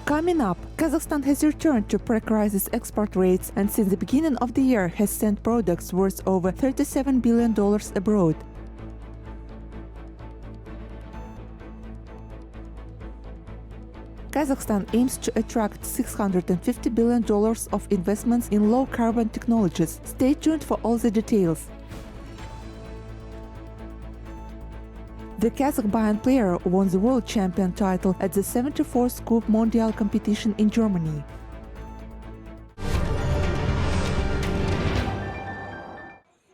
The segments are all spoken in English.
Coming up, Kazakhstan has returned to pre-crisis export rates and since the beginning of the year has sent products worth over $37 billion abroad. Kazakhstan aims to attract $650 billion of investments in low-carbon technologies. Stay tuned for all the details. The Kazakh Bayan player won the world champion title at the 74th Coupe Mondial competition in Germany.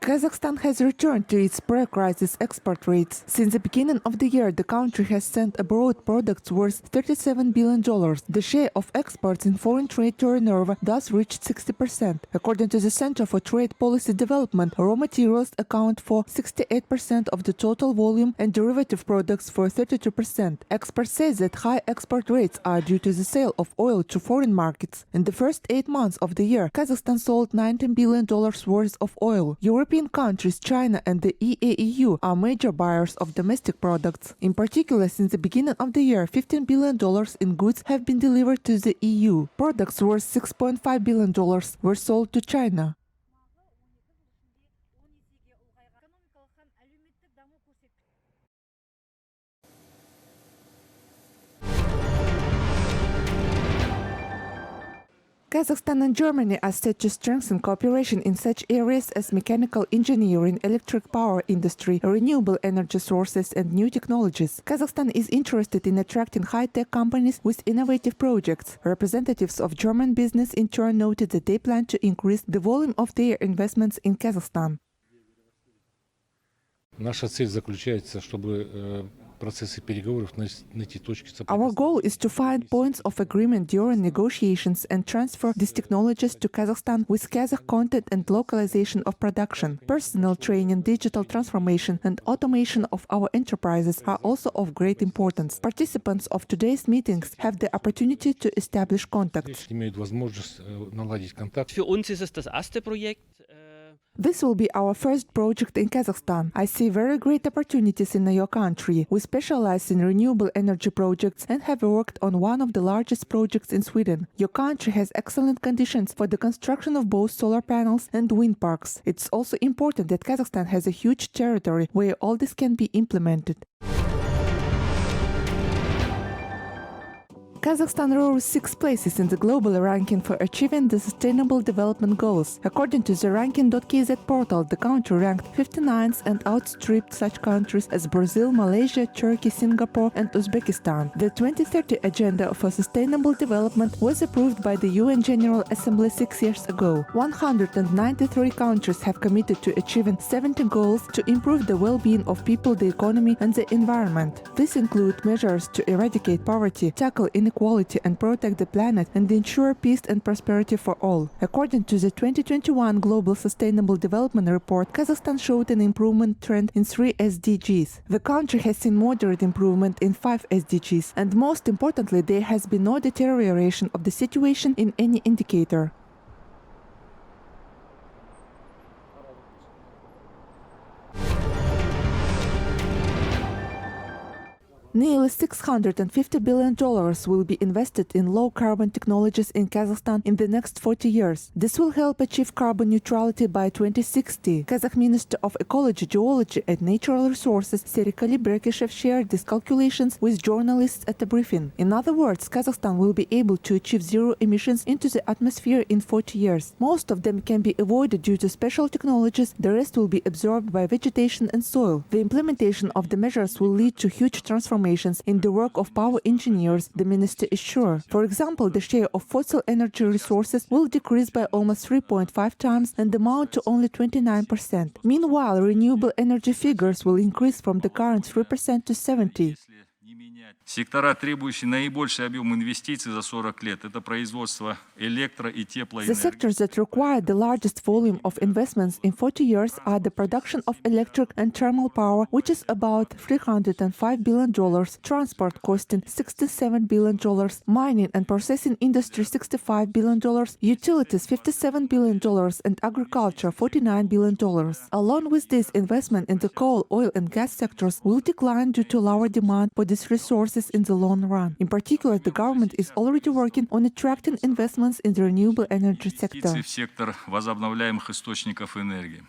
Kazakhstan has returned to its pre-crisis export rates. Since the beginning of the year, the country has sent abroad products worth $37 billion. The share of exports in foreign trade turnover thus reached 60%. According to the Center for Trade Policy Development, raw materials account for 68% of the total volume and derivative products for 32%. Experts say that high export rates are due to the sale of oil to foreign markets. In the first 8 months of the year, Kazakhstan sold $19 billion worth of oil. European countries, China and the EAEU are major buyers of domestic products. In particular, since the beginning of the year, $15 billion in goods have been delivered to the EU. Products worth $6.5 billion were sold to China. Kazakhstan and Germany are set to strengthen cooperation in such areas as mechanical engineering, electric power industry, renewable energy sources, and new technologies. Kazakhstan is interested in attracting high-tech companies with innovative projects. Representatives of German business in turn noted that they plan to increase the volume of their investments in Kazakhstan. Наша цель заключается, чтобы процессы переговоров найти точки соприкосновения. Our goal is to find points of agreement during negotiations and transfer these technologies to Kazakhstan with Kazakh content and localization of production. Personal training, digital transformation, and automation of our enterprises are also of great importance. Participants of today's meetings have the opportunity to establish contacts. Имеют возможность наладить контакт. Für uns ist es das erste Projekt. This will be our first project in Kazakhstan. I see very great opportunities in your country. We specialize in renewable energy projects and have worked on one of the largest projects in Sweden. Your country has excellent conditions for the construction of both solar panels and wind parks. It's also important that Kazakhstan has a huge territory where all this can be implemented. Kazakhstan rose 6 places in the global ranking for achieving the Sustainable Development Goals. According to the ranking.kz portal, the country ranked 59th and outstripped such countries as Brazil, Malaysia, Turkey, Singapore, and Uzbekistan. The 2030 Agenda for Sustainable Development was approved by the UN General Assembly 6 years ago. 193 countries have committed to achieving 70 goals to improve the well-being of people, the economy, and the environment. These include measures to eradicate poverty, tackle inequality and protect the planet and ensure peace and prosperity for all. According to the 2021 Global Sustainable Development Report, Kazakhstan showed an improvement trend in 3 SDGs. The country has seen moderate improvement in 5 SDGs, and most importantly, there has been no deterioration of the situation in any indicator. Nearly $650 billion will be invested in low-carbon technologies in Kazakhstan in the next 40 years. This will help achieve carbon neutrality by 2060. Kazakh Minister of Ecology, Geology and Natural Resources Serikali Brekishev shared these calculations with journalists at a briefing. In other words, Kazakhstan will be able to achieve zero emissions into the atmosphere in 40 years. Most of them can be avoided due to special technologies, the rest will be absorbed by vegetation and soil. The implementation of the measures will lead to huge transformations in the work of power engineers, the minister is sure. For example, the share of fossil energy resources will decrease by almost 3.5 times and amount to only 29%. Meanwhile, renewable energy figures will increase from the current 3% to 70%. Сектора, требующие наибольший объем инвестиций за 40 лет, это производство электро- и теплоэнергии. The sectors that require the largest volume of investments in 40 years are the production of electric and thermal power, which is about $305 billion, transport costing $67 billion, mining and processing industry $65 billion, utilities $57 billion, and agriculture $49 billion. Along with this, investment in the coal, oil and gas sectors will decline due to lower demand for these resources resources in the long run. In particular, the government is already working on attracting investments in the renewable energy sector. В сектор возобновляемых источников энергии.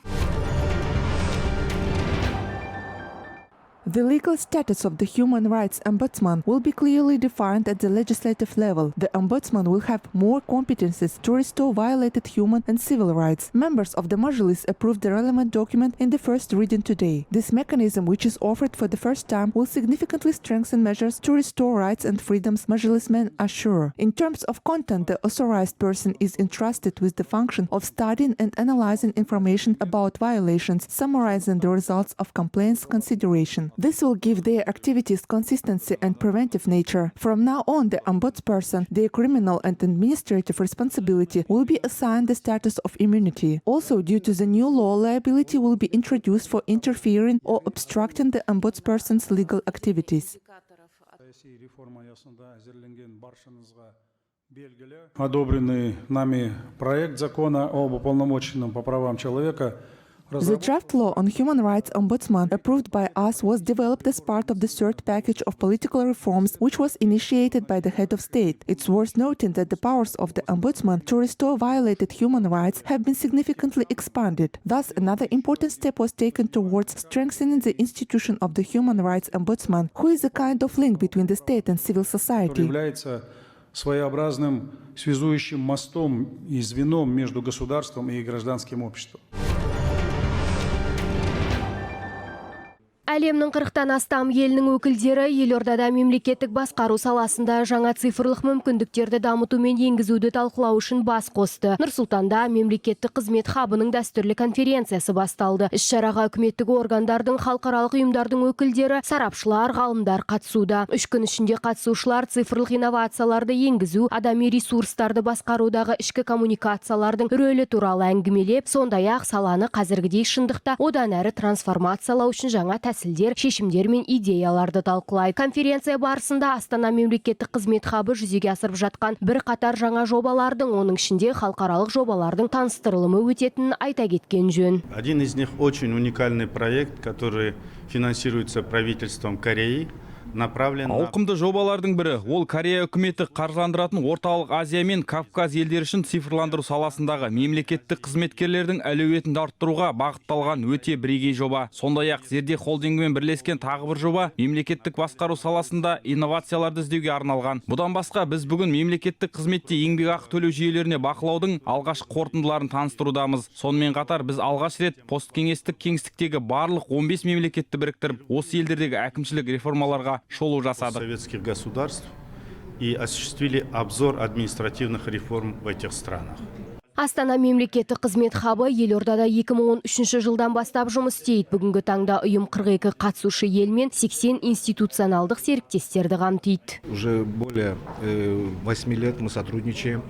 The legal status of the Human Rights Ombudsman will be clearly defined at the legislative level. The Ombudsman will have more competencies to restore violated human and civil rights. Members of the Mazhilis approved the relevant document in the first reading today. This mechanism, which is offered for the first time, will significantly strengthen measures to restore rights and freedoms, Mazhilismen assure. In terms of content, the authorized person is entrusted with the function of studying and analyzing information about violations, summarizing the results of complaints consideration. This will give their activities consistency and preventive nature. From now on, the ombudsperson, their criminal and administrative responsibility will be assigned the status of immunity. Also, due to the new law, liability will be introduced for interfering or obstructing the ombudsperson's legal activities. Одобренный нами проект закона об уполномоченном по правам человека. The draft law on Human Rights Ombudsman approved by us was developed as part of the third package of political reforms, which was initiated by the head of state. It's worth noting that the powers of the Ombudsman to restore violated human rights have been significantly expanded. Thus, another important step was taken towards strengthening the institution of the Human Rights Ombudsman, who is a kind of link between the state and civil society. Является своеобразным связующим мостом и звеном между государством и гражданским обществом. Әлемнің 40-тан астам елінің өкілдері елордада мемлекеттік басқару саласында жаңа цифрлық мүмкіндіктерді дамыту мен енгізуді талқылау үшін бас қосты. Нұр-Сұлтанда мемлекеттік қызмет хабының дәстүрлі конференциясы басталды. Іс-шараға үкіметтік органдардың, халықаралық ұйымдардың өкілдері, сарапшылар, ғалымдар қатысуда. 3 күн ішінде қатысушылар цифрлық инновацияларды енгізу, адами ресурстарды басқарудағы ішкі коммуникациялардың рөлі туралы әңгімелеп, сондай-ақ саланы қазіргідей шындықта одан әрі трансформациялау үшін жаңа тәсілдер, шешімдер мен идеяларды талқылайды. Конференция барысында Астана мемлекеттік қызмет хабы жүзеге асырып жатқан бір қатар жаңа жобалардың, оның ішінде халықаралық жобалардың таныстырылымы өтетінін айта кеткен жөн. Один из них очень уникальный проект, который финансируется правительством Кореи. Ауқымды жобалардың бірі, ол Корея үкіметі қаржыландыратын Орталық Азия мен Кавказ елдері үшін цифрландыру саласындағы мемлекеттік қызметкерлердің әлеуетін арттыруға бағытталған өте бірегей жоба. Сондай-ақ Зерде холдингімен бірлескен тағы бір жоба мемлекеттік басқару саласында инновацияларды іздеуге арналған. Бұдан басқа біз бүгін мемлекеттік қызметте еңбекақы төлеу жүйелеріне бақылаудың алғашқы қорытындыларын таныстырудамыз. Сонымен қатар біз алғаш рет посткеңестік кеңістіктегі барлық 15 мемлекетті біріктіріп, осы елдердегі әкімшілік реформаларға шолу жасадық. Советских государств и осуществили обзор административных реформ в этих странах. Астана мемлекеттік қызмет хабы елордада 2013 жылдан бастап жұмыс істейді. Бүгінгі таңда ұйым 42 қатысушы ел мен 80 институционалдық серіктестерді қамтиды. Уже более 8 лет мы сотрудничаем,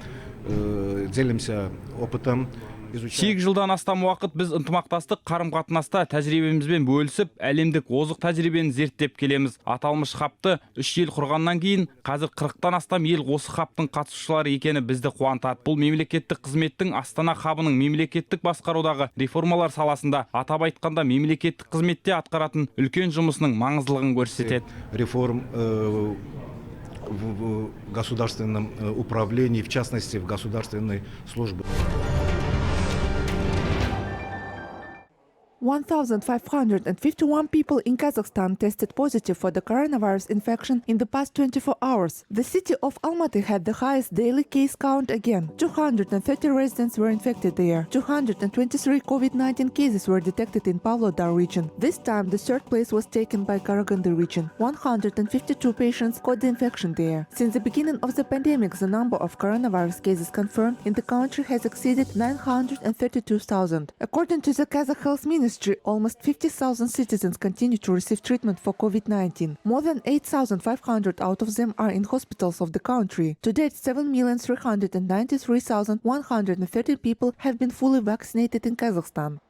делимся опытом. 8 жылдан астам уақыт біз ынтымақтастық қарым-қатынаста тәжірибемізбен бөлісіп, әлемдік озық тәжірибені зерттеп келеміз. Аталмыш хабты 3 ел құрғаннан кейін, қазір 40-тан астам ел осы хабтың қатысушылары екені бізді қуантады. Бұл мемлекеттік қызметтің Астана хабының мемлекеттік басқарудағы реформалар саласында, атап айтқанда мемлекеттік қызметте атқаратын үлкен жұмысының маңыздылығын көрсетеді. Реформ в государственном управлении, в частности, в государственной службе. 1,551 people in Kazakhstan tested positive for the coronavirus infection in the past 24 hours. The city of Almaty had the highest daily case count again. 230 residents were infected there. 223 COVID-19 cases were detected in Pavlodar region. This time, the third place was taken by Karaganda region. 152 patients caught the infection there. Since the beginning of the pandemic, the number of coronavirus cases confirmed in the country has exceeded 932,000. According to the Kazakh Health Ministry, almost 50,000 citizens continue to receive treatment for COVID-19. More than 8,500 out of them are in hospitals of the country. To date, 7,393,130 people have been fully vaccinated in Kazakhstan.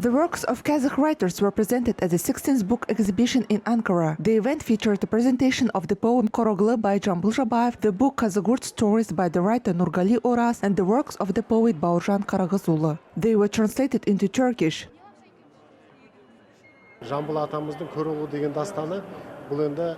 The works of Kazakh writers were presented at the 16th book exhibition in Ankara. The event featured a presentation of the poem Koroglı by Jambul Jabayev, the book Kazakh stories by the writer Nurgali Oras, and the works of the poet Baurjan Karagazulu. They were translated into Turkish. Jambul atamыздың Koroglı деген дастаны бұл енді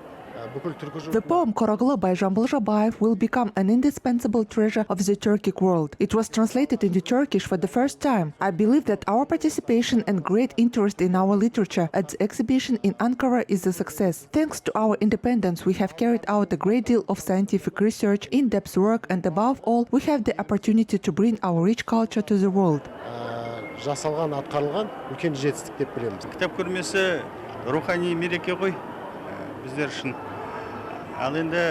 The poem Koroglı by Jambul Jabayev will become an indispensable treasure of the Turkic world. It was translated into Turkish for the first time. I believe that our participation and great interest in our literature at the exhibition in Ankara is a success. Thanks to our independence, we have carried out a great deal of scientific research, in-depth work, and above all, we have the opportunity to bring our rich culture to the world. Жасалған, атқарылған үлкен жетістік деп білеміз. Кітап көрмесі рухани мереке ғой біздер үшін. Ал енді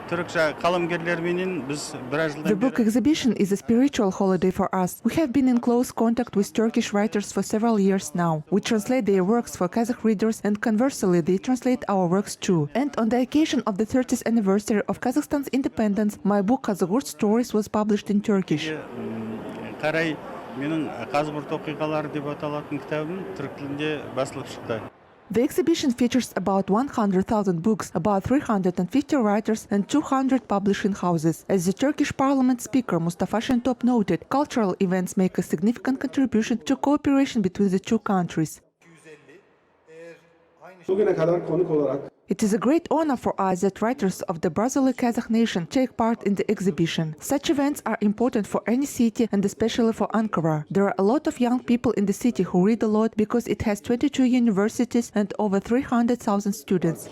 түрік қаламгерлеріменен біз біраз жылдан The book exhibition is a spiritual holiday for us. We have been in close contact with Turkish writers for several years now. We translate their works for Kazakh readers, and conversely, they translate our works too. And on the occasion of the 30th anniversary of Kazakhstan's independence, my book Kazakh stories was published in Turkish. Қарай менің Қазғұрт оқиғалары деп аталатын кітабым түрік тілінде басылып шықты. The exhibition features about 100,000 books, about 350 writers, and 200 publishing houses. As the Turkish Parliament Speaker Mustafa Şentop noted, cultural events make a significant contribution to cooperation between the two countries. It is a great honor for us that writers of the brotherly Kazakh nation take part in the exhibition. Such events are important for any city and especially for Ankara. There are a lot of young people in the city who read a lot because it has 22 universities and over 300,000 students.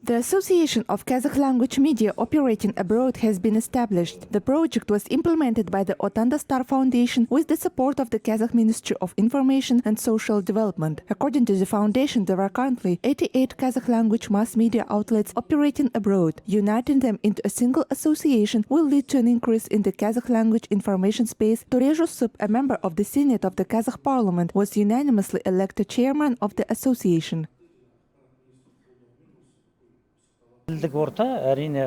The Association of Kazakh-language media operating abroad has been established. The project was implemented by the Otanda Star Foundation with the support of the Kazakh Ministry of Information and Social Development. According to the foundation, there are currently 88 Kazakh-language mass media outlets operating abroad. Uniting them into a single association will lead to an increase in the Kazakh-language information space. Tore Jusup, a member of the Senate of the Kazakh Parliament, was unanimously elected chairman of the association. Тілдік орта әрине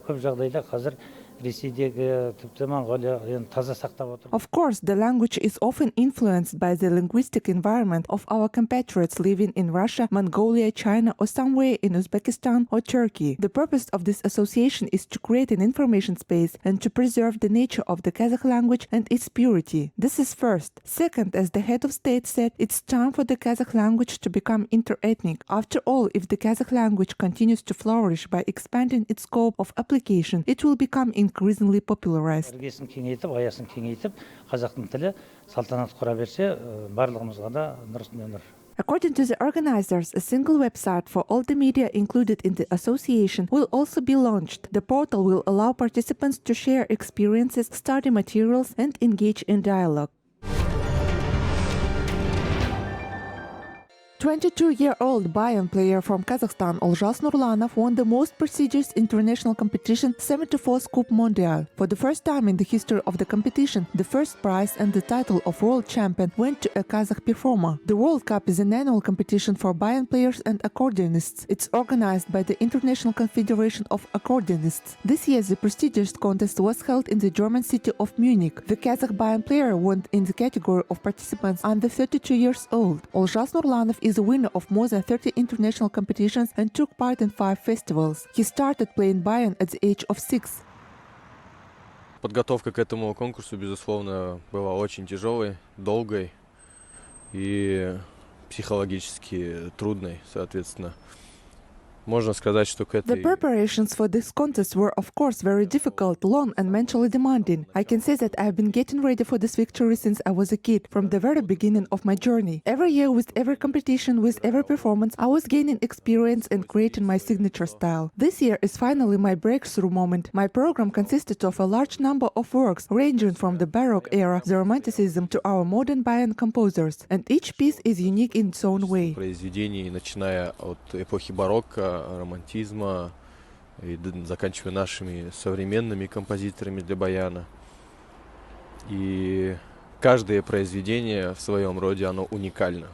көп жағдайда қазір Ресейдегі тіпті Монғолия таза сақтап отыр. Of course, the language is often influenced by the linguistic environment of our compatriots living in Russia, Mongolia, China, or somewhere in Uzbekistan or Turkey. The purpose of this association is to create an information space and to preserve the nature of the Kazakh language and its purity. This is first. Second, as the head of state said, it's time for the Kazakh language to become interethnic. After all, if the Kazakh language continues to flourish by expanding its scope of application, it will become increasingly popularized. Іргесін кеңейтіп, аясын кеңейтіп, қазақтың тілі салтанат құра берсе, барлығымызға да нұр. According to the organizers, a single website for all the media included in the association will also be launched. The portal will allow participants to share experiences, study materials, and engage in dialogue. 22-year-old Bayan player from Kazakhstan, Olzhas Nurlanov, won the most prestigious international competition, 74th Coupe Mondial. For the first time in the history of the competition, the first prize and the title of world champion went to a Kazakh performer. The World Cup is an annual competition for Bayan players and accordionists. It's organized by the International Confederation of Accordionists. This year, the prestigious contest was held in the German city of Munich. The Kazakh Bayan player won in the category of participants under 32 years old. Olzhas Nurlanov is a winner of more than 30 international competitions and took part in 5 festivals. He started playing Bayan at the age of 6. Подготовка к этому конкурсу, безусловно, была очень тяжелой, долгой и психологически трудной, соответственно. Можно сказать, что к этой... The preparations for this contest were, of course, very difficult, long and mentally demanding. I can say that I have been getting ready for this victory since I was a kid, from the very beginning of my journey. Every year, with every competition, with every performance, I was gaining experience and creating my signature style. This year is finally my breakthrough moment. My program consisted of a large number of works, ranging from the Baroque era, the Romanticism, to our modern Bayan composers, and each piece is unique in its own way. Произведений, начиная от эпохи барокко, романтизма и заканчивая нашими современными композиторами для баяна. И каждое произведение в своем роде, оно уникально.